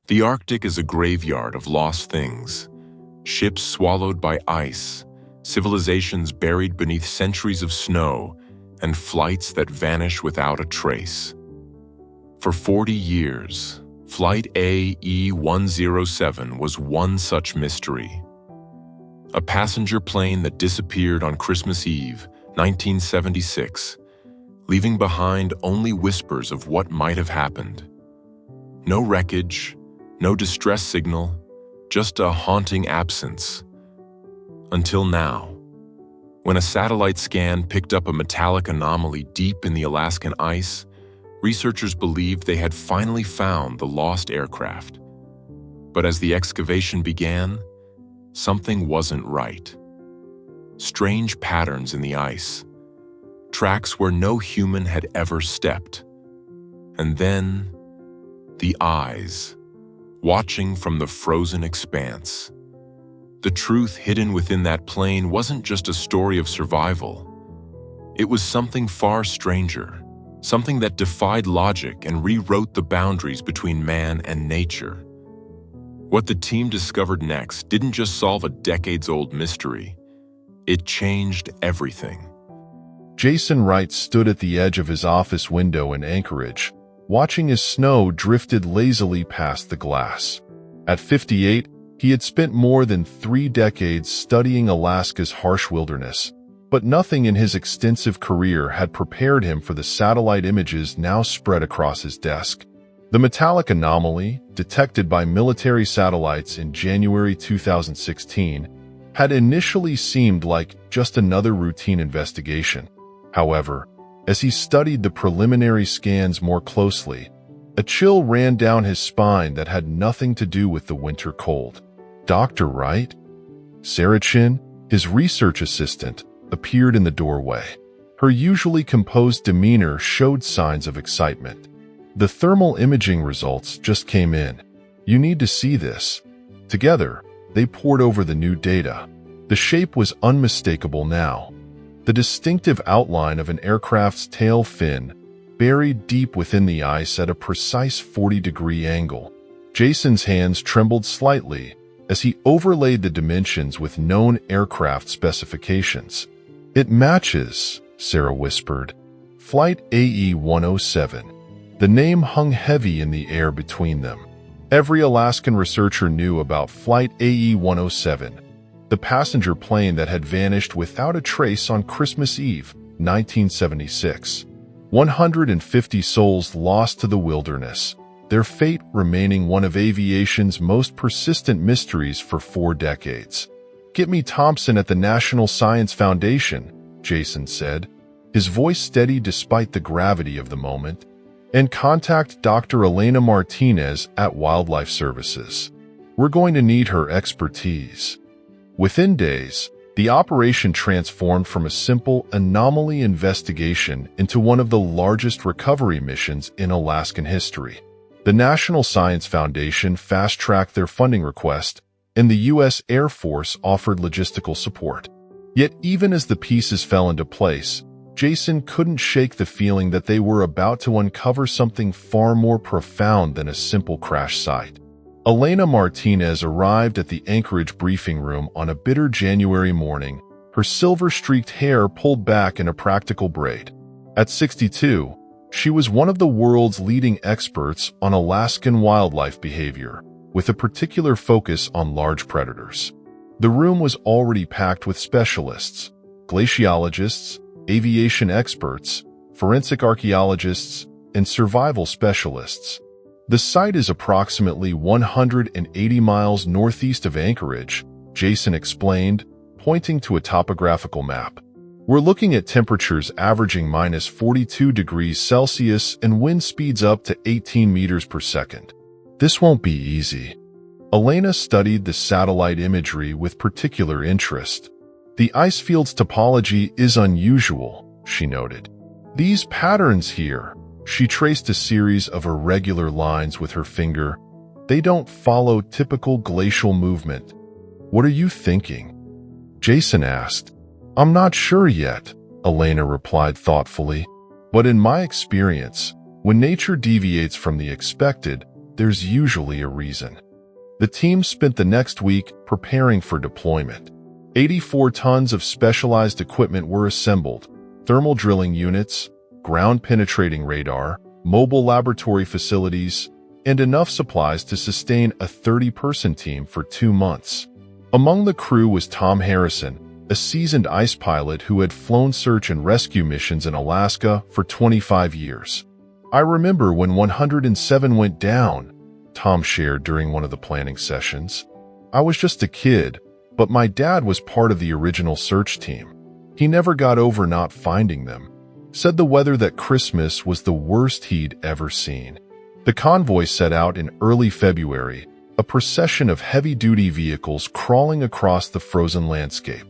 The Arctic is a graveyard of lost things. Ships swallowed by ice, civilizations buried beneath centuries of snow, and flights that vanish without a trace. For 40 years, Flight AE-107 was one such mystery. A passenger plane that disappeared on Christmas Eve, 1976, leaving behind only whispers of what might have happened. No wreckage, no distress signal, just a haunting absence. Until now, when a satellite scan picked up a metallic anomaly deep in the Alaskan ice, researchers believed they had finally found the lost aircraft. But as the excavation began, something wasn't right. Strange patterns in the ice, tracks where no human had ever stepped. And then, the eyes, watching from the frozen expanse. The truth hidden within that plane wasn't just a story of survival. It was something far stranger, something that defied logic and rewrote the boundaries between man and nature. What the team discovered next didn't just solve a decades-old mystery. It changed everything. Jason Wright stood at the edge of his office window in Anchorage, watching as snow drifted lazily past the glass. At 58, he had spent more than 3 decades studying Alaska's harsh wilderness, but nothing in his extensive career had prepared him for the satellite images now spread across his desk. The metallic anomaly, detected by military satellites in January 2016, had initially seemed like just another routine investigation. However, as he studied the preliminary scans more closely, a chill ran down his spine that had nothing to do with the winter cold. Dr. Wright? Sarah Chin, his research assistant, appeared in the doorway. Her usually composed demeanor showed signs of excitement. The thermal imaging results just came in. You need to see this. Together, they pored over the new data. The shape was unmistakable now. The distinctive outline of an aircraft's tail fin, buried deep within the ice at a precise 40-degree angle. Jason's hands trembled slightly as he overlaid the dimensions with known aircraft specifications. "It matches," Sarah whispered. "Flight AE-107. The name hung heavy in the air between them. Every Alaskan researcher knew about Flight AE-107, the passenger plane that had vanished without a trace on Christmas Eve, 1976. 150 souls lost to the wilderness, their fate remaining one of aviation's most persistent mysteries for 4 decades. "Get me Thompson at the National Science Foundation," Jason said, his voice steady despite the gravity of the moment, "and contact Dr. Elena Martinez at Wildlife Services. We're going to need her expertise." Within days, the operation transformed from a simple anomaly investigation into one of the largest recovery missions in Alaskan history. The National Science Foundation fast-tracked their funding request, and the U.S. Air Force offered logistical support. Yet even as the pieces fell into place, Jason couldn't shake the feeling that they were about to uncover something far more profound than a simple crash site. Elena Martinez arrived at the Anchorage briefing room on a bitter January morning, her silver-streaked hair pulled back in a practical braid. At 62, she was one of the world's leading experts on Alaskan wildlife behavior, with a particular focus on large predators. The room was already packed with specialists, glaciologists, aviation experts, forensic archaeologists, and survival specialists. The site is approximately 180 miles northeast of Anchorage, Jason explained, pointing to a topographical map. "We're looking at temperatures averaging minus 42 degrees Celsius and wind speeds up to 18 meters per second. This won't be easy." Elena studied the satellite imagery with particular interest. "The ice field's topology is unusual," she noted. "These patterns here," she traced a series of irregular lines with her finger, "they don't follow typical glacial movement." "What are you thinking?" Jason asked. "I'm not sure yet," Elena replied thoughtfully. "But in my experience, when nature deviates from the expected, there's usually a reason. The team spent the next week preparing for deployment. 84 tons of specialized equipment were assembled: thermal drilling units, ground-penetrating radar, mobile laboratory facilities, and enough supplies to sustain a 30-person team for 2 months. Among the crew was Tom Harrison, a seasoned ice pilot who had flown search and rescue missions in Alaska for 25 years. "I remember when 107 went down," Tom shared during one of the planning sessions. "I was just a kid, but my dad was part of the original search team. He never got over not finding them. Said the weather that Christmas was the worst he'd ever seen." The convoy set out in early February, a procession of heavy-duty vehicles crawling across the frozen landscape.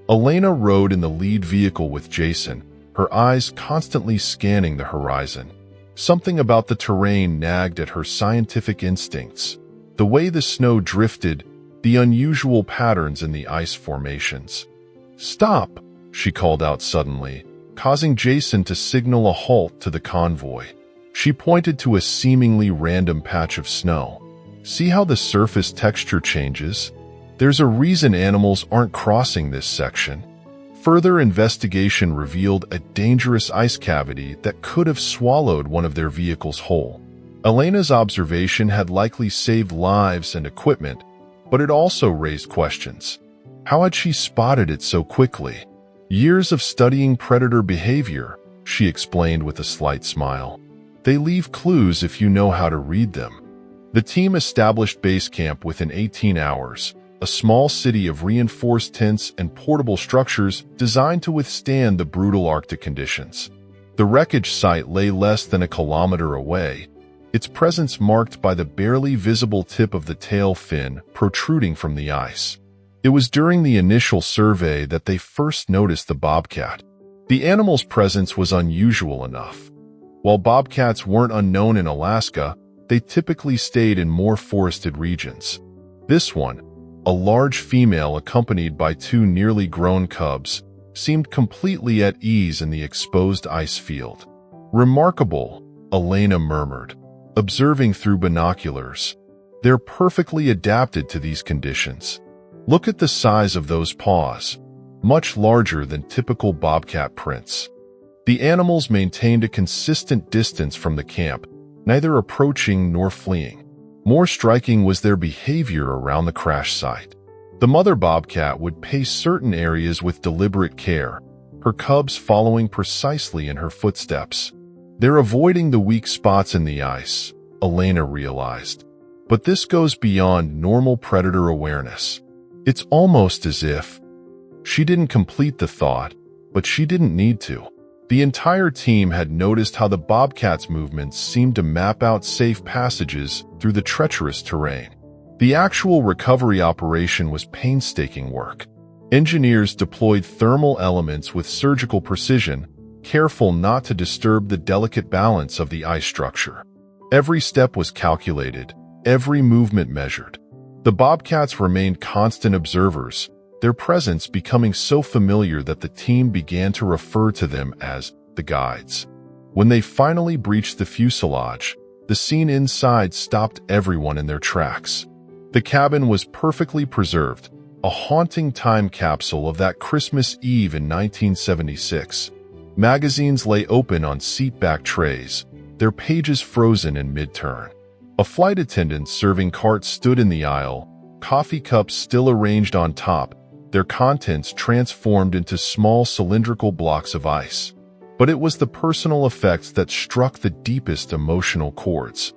Elena rode in the lead vehicle with Jason, her eyes constantly scanning the horizon. Something about the terrain nagged at her scientific instincts: the way the snow drifted, the unusual patterns in the ice formations. "Stop!" she called out suddenly, causing Jason to signal a halt to the convoy. She pointed to a seemingly random patch of snow. "See how the surface texture changes? There's a reason animals aren't crossing this section." Further investigation revealed a dangerous ice cavity that could have swallowed one of their vehicles whole. Elena's observation had likely saved lives and equipment, but it also raised questions. How had she spotted it so quickly? "Years of studying predator behavior," she explained with a slight smile. "They leave clues if you know how to read them." The team established base camp within 18 hours, a small city of reinforced tents and portable structures designed to withstand the brutal Arctic conditions. The wreckage site lay less than a kilometer away, its presence marked by the barely visible tip of the tail fin protruding from the ice. It was during the initial survey that they first noticed the bobcat. The animal's presence was unusual enough. While bobcats weren't unknown in Alaska, they typically stayed in more forested regions. This one, a large female accompanied by 2 nearly grown cubs, seemed completely at ease in the exposed ice field. "Remarkable," Elena murmured, observing through binoculars. "They're perfectly adapted to these conditions. Look at the size of those paws, much larger than typical bobcat prints." The animals maintained a consistent distance from the camp, neither approaching nor fleeing. More striking was their behavior around the crash site. The mother bobcat would pace certain areas with deliberate care, her cubs following precisely in her footsteps. "They're avoiding the weak spots in the ice," Elena realized. But this goes beyond normal predator awareness. It's almost as if... She didn't complete the thought, but she didn't need to. The entire team had noticed how the bobcat's movements seemed to map out safe passages through the treacherous terrain. The actual recovery operation was painstaking work. Engineers deployed thermal elements with surgical precision, careful not to disturb the delicate balance of the ice structure. Every step was calculated, every movement measured. The bobcats remained constant observers, their presence becoming so familiar that the team began to refer to them as the guides. When they finally breached the fuselage, the scene inside stopped everyone in their tracks. The cabin was perfectly preserved, a haunting time capsule of that Christmas Eve in 1976. Magazines lay open on seat-back trays, their pages frozen in mid-turn. A flight attendant serving carts stood in the aisle, coffee cups still arranged on top, their contents transformed into small cylindrical blocks of ice. But it was the personal effects that struck the deepest emotional chords.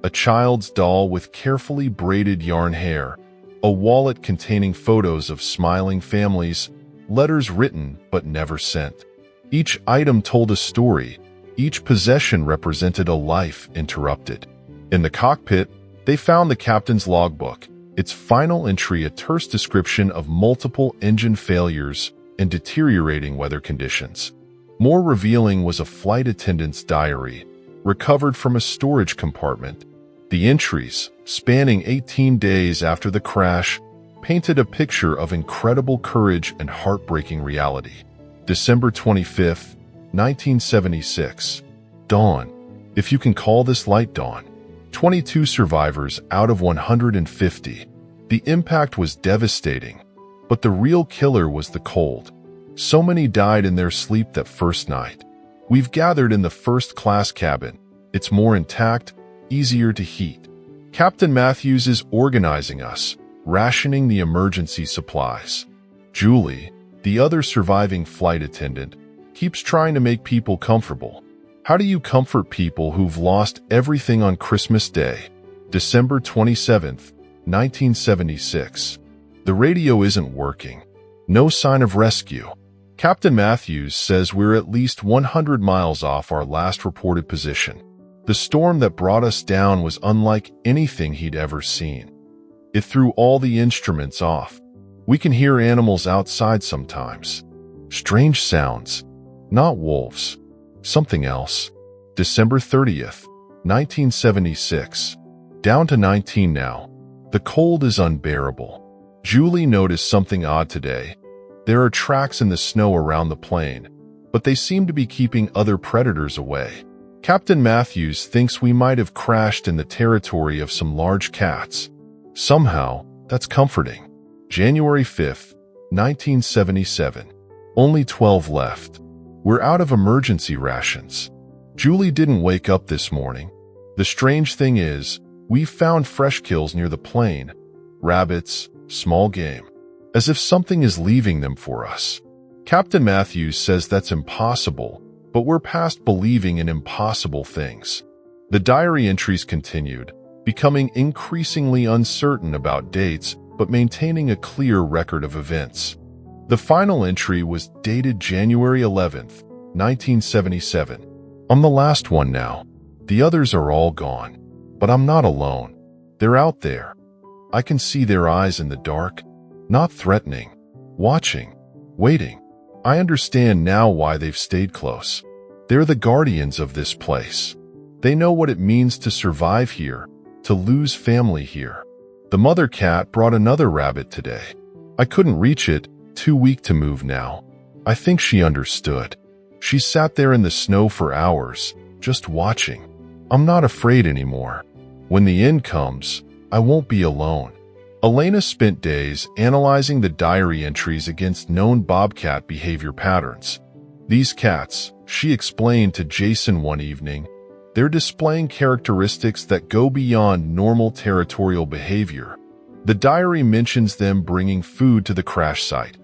A child's doll with carefully braided yarn hair, a wallet containing photos of smiling families, letters written but never sent. Each item told a story, each possession represented a life interrupted. In the cockpit, they found the captain's logbook, its final entry a terse description of multiple engine failures and deteriorating weather conditions. More revealing was a flight attendant's diary, recovered from a storage compartment. The entries, spanning 18 days after the crash, painted a picture of incredible courage and heartbreaking reality. December 25, 1976. Dawn. If you can call this light dawn. 22 survivors out of 150. The impact was devastating, but the real killer was the cold. So many died in their sleep that first night. We've gathered in the first-class cabin. It's more intact, easier to heat. Captain Matthews is organizing us, rationing the emergency supplies. Julie, the other surviving flight attendant, keeps trying to make people comfortable. How do you comfort people who've lost everything on Christmas Day, December 27th, 1976? The radio isn't working. No sign of rescue. Captain Matthews says we're at least 100 miles off our last reported position. The storm that brought us down was unlike anything he'd ever seen. It threw all the instruments off. We can hear animals outside sometimes. Strange sounds. Not wolves. Something else. December 30th, 1976. Down to 19 now. The cold is unbearable. Julie noticed something odd today. There are tracks in the snow around the plane, but they seem to be keeping other predators away. Captain Matthews thinks we might have crashed in the territory of some large cats. Somehow, that's comforting. January 5th, 1977. Only 12 left. We're out of emergency rations. Julie didn't wake up this morning. The strange thing is, we've found fresh kills near the plane. Rabbits, small game. As if something is leaving them for us. Captain Matthews says that's impossible, but we're past believing in impossible things. The diary entries continued, becoming increasingly uncertain about dates, but maintaining a clear record of events. The final entry was dated January 11th, 1977. I'm the last one now. The others are all gone. But I'm not alone. They're out there. I can see their eyes in the dark. Not threatening. Watching. Waiting. I understand now why they've stayed close. They're the guardians of this place. They know what it means to survive here, to lose family here. The mother cat brought another rabbit today. I couldn't reach it. Too weak to move now. I think she understood. She sat there in the snow for hours, just watching. I'm not afraid anymore. When the end comes, I won't be alone. Elena spent days analyzing the diary entries against known bobcat behavior patterns. These cats, she explained to Jason one evening, they're displaying characteristics that go beyond normal territorial behavior. The diary mentions them bringing food to the crash site.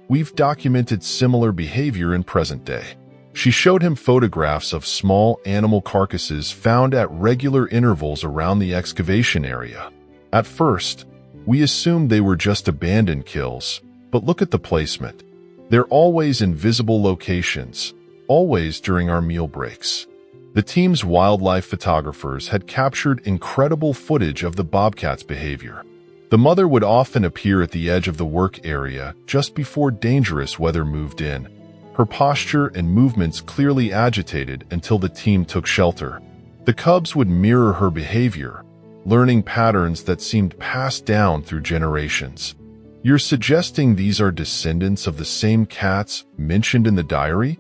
We've documented similar behavior in present day. She showed him photographs of small animal carcasses found at regular intervals around the excavation area. At first, we assumed they were just abandoned kills, but look at the placement. They're always in visible locations, always during our meal breaks. The team's wildlife photographers had captured incredible footage of the bobcat's behavior. The mother would often appear at the edge of the work area just before dangerous weather moved in, her posture and movements clearly agitated until the team took shelter. The cubs would mirror her behavior, learning patterns that seemed passed down through generations. You're suggesting these are descendants of the same cats mentioned in the diary?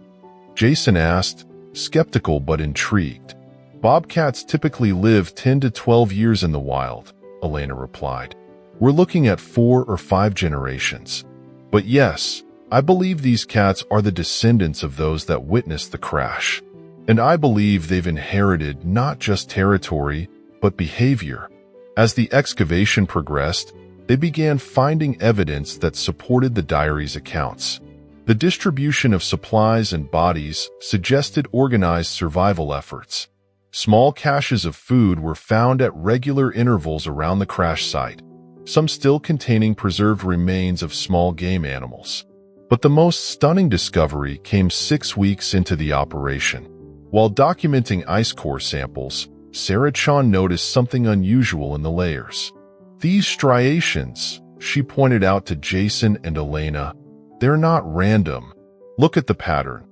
Jason asked, skeptical but intrigued. Bobcats typically live 10 to 12 years in the wild, Elena replied. We're looking at 4 or 5 generations. But yes, I believe these cats are the descendants of those that witnessed the crash. And I believe they've inherited not just territory, but behavior. As the excavation progressed, they began finding evidence that supported the diary's accounts. The distribution of supplies and bodies suggested organized survival efforts. Small caches of food were found at regular intervals around the crash site, some still containing preserved remains of small game animals. But the most stunning discovery came 6 weeks into the operation. While documenting ice core samples, Sarah Chan noticed something unusual in the layers. These striations, she pointed out to Jason and Elena, they're not random. Look at the pattern.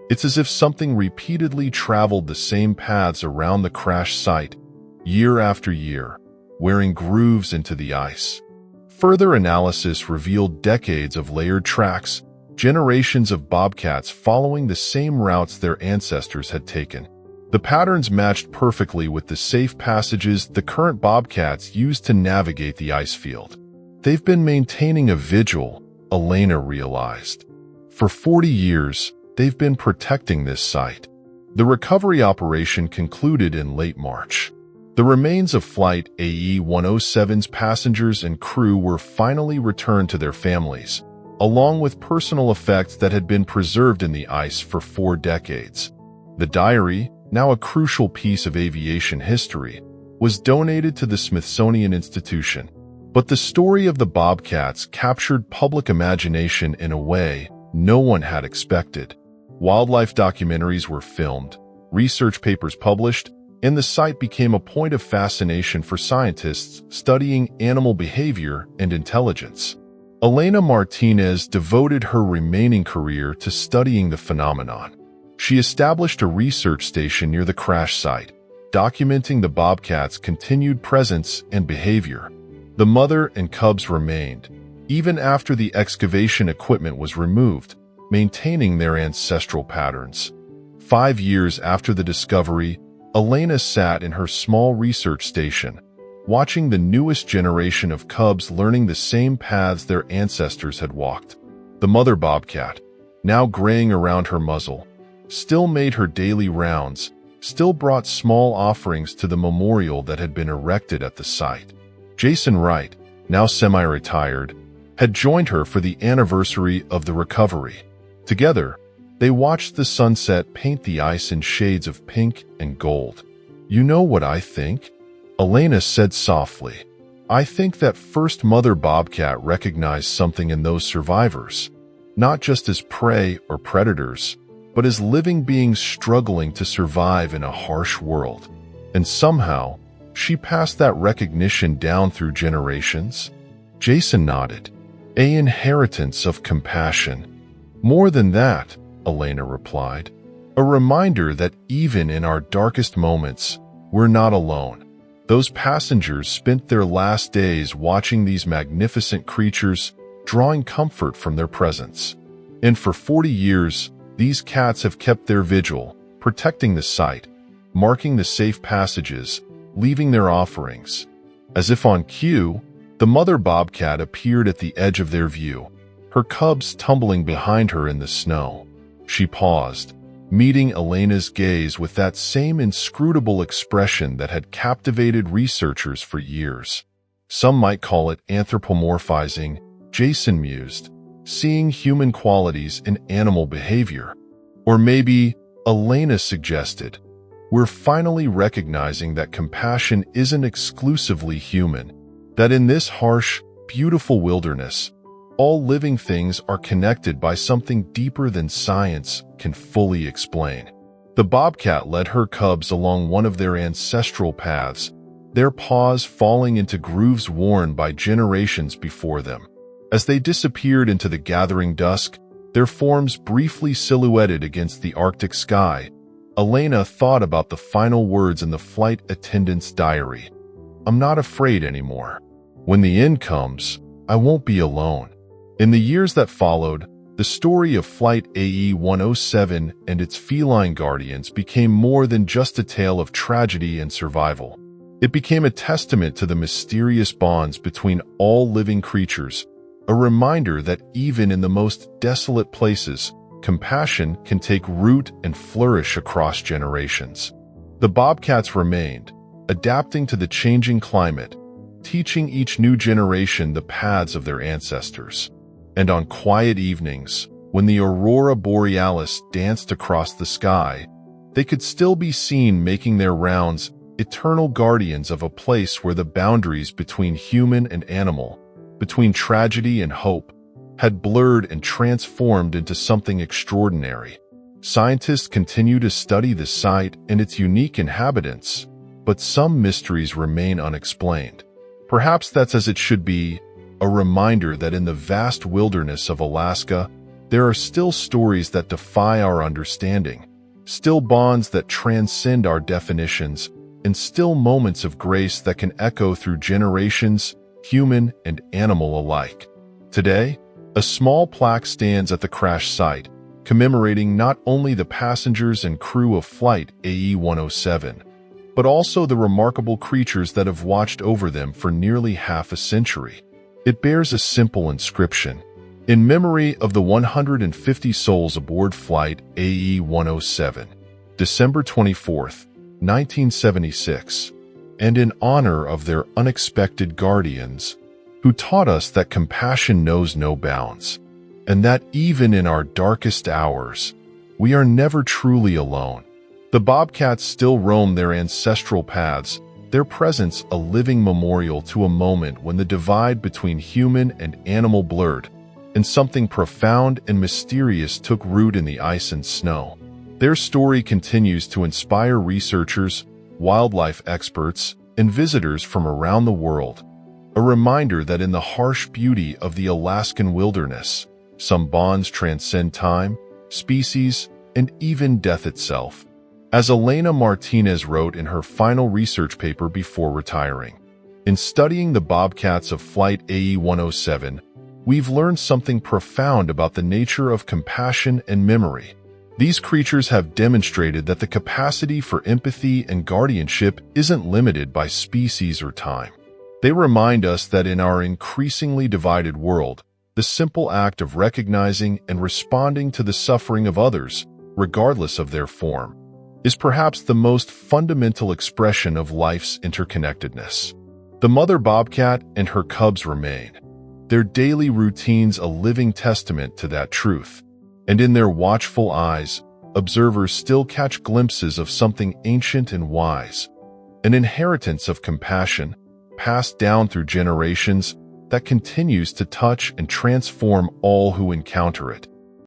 It's as if something repeatedly traveled the same paths around the crash site, year after year, wearing grooves into the ice. Further analysis revealed decades of layered tracks, generations of bobcats following the same routes their ancestors had taken. The patterns matched perfectly with the safe passages the current bobcats use to navigate the ice field. They've been maintaining a vigil, Elena realized. For 40 years, they've been protecting this site. The recovery operation concluded in late March. The remains of Flight AE-107's passengers and crew were finally returned to their families, along with personal effects that had been preserved in the ice for 4 decades. The diary, now a crucial piece of aviation history, was donated to the Smithsonian Institution. But the story of the Bobcats captured public imagination in a way no one had expected. Wildlife documentaries were filmed, research papers published, and the site became a point of fascination for scientists studying animal behavior and intelligence. Elena Martinez devoted her remaining career to studying the phenomenon. She established a research station near the crash site, documenting the bobcats' continued presence and behavior. The mother and cubs remained, even after the excavation equipment was removed, maintaining their ancestral patterns. 5 years after the discovery, Elena sat in her small research station, watching the newest generation of cubs learning the same paths their ancestors had walked. The mother bobcat, now graying around her muzzle, still made her daily rounds, still brought small offerings to the memorial that had been erected at the site. Jason Wright, now semi-retired, had joined her for the anniversary of the recovery. Together, they watched the sunset paint the ice in shades of pink and gold. "You know what I think?" Elena said softly. "I think that first mother bobcat recognized something in those survivors, not just as prey or predators, but as living beings struggling to survive in a harsh world. And somehow, she passed that recognition down through generations." Jason nodded. "An inheritance of compassion." "More than that," Elena replied. "A reminder that even in our darkest moments, we're not alone." Those passengers spent their last days watching these magnificent creatures, drawing comfort from their presence. And for 40 years, these cats have kept their vigil, protecting the site, marking the safe passages, leaving their offerings. As if on cue, the mother bobcat appeared at the edge of their view, her cubs tumbling behind her in the snow. She paused, meeting Elena's gaze with that same inscrutable expression that had captivated researchers for years. "Some might call it anthropomorphizing," Jason mused, "seeing human qualities in animal behavior." "Or maybe," Elena suggested, "we're finally recognizing that compassion isn't exclusively human, that in this harsh, beautiful wilderness, all living things are connected by something deeper than science can fully explain." The bobcat led her cubs along one of their ancestral paths, their paws falling into grooves worn by generations before them. As they disappeared into the gathering dusk, their forms briefly silhouetted against the Arctic sky, Elena thought about the final words in the flight attendant's diary. "I'm not afraid anymore. When the end comes, I won't be alone." In the years that followed, the story of Flight AE-107 and its feline guardians became more than just a tale of tragedy and survival. It became a testament to the mysterious bonds between all living creatures, a reminder that even in the most desolate places, compassion can take root and flourish across generations. The bobcats remained, adapting to the changing climate, teaching each new generation the paths of their ancestors. And on quiet evenings, when the aurora borealis danced across the sky, they could still be seen making their rounds, eternal guardians of a place where the boundaries between human and animal, between tragedy and hope, had blurred and transformed into something extraordinary. Scientists continue to study the site and its unique inhabitants, but some mysteries remain unexplained. Perhaps that's as it should be, a reminder that in the vast wilderness of Alaska, there are still stories that defy our understanding, still bonds that transcend our definitions, and still moments of grace that can echo through generations, human and animal alike. Today, a small plaque stands at the crash site, commemorating not only the passengers and crew of Flight AE-107, but also the remarkable creatures that have watched over them for nearly half a century. It bears a simple inscription, in memory of the 150 souls aboard Flight AE-107, December 24, 1976, and in honor of their unexpected guardians, who taught us that compassion knows no bounds, and that even in our darkest hours, we are never truly alone. The bobcats still roam their ancestral paths, their presence a living memorial to a moment when the divide between human and animal blurred, and something profound and mysterious took root in the ice and snow. Their story continues to inspire researchers, wildlife experts, and visitors from around the world, a reminder that in the harsh beauty of the Alaskan wilderness, some bonds transcend time, species, and even death itself. As Elena Martinez wrote in her final research paper before retiring, in studying the bobcats of Flight AE-107, we've learned something profound about the nature of compassion and memory. These creatures have demonstrated that the capacity for empathy and guardianship isn't limited by species or time. They remind us that in our increasingly divided world, the simple act of recognizing and responding to the suffering of others, regardless of their form, is perhaps the most fundamental expression of life's interconnectedness. The mother bobcat and her cubs remain, their daily routines a living testament to that truth, and in their watchful eyes, observers still catch glimpses of something ancient and wise, an inheritance of compassion passed down through generations that continues to touch and transform all who encounter it.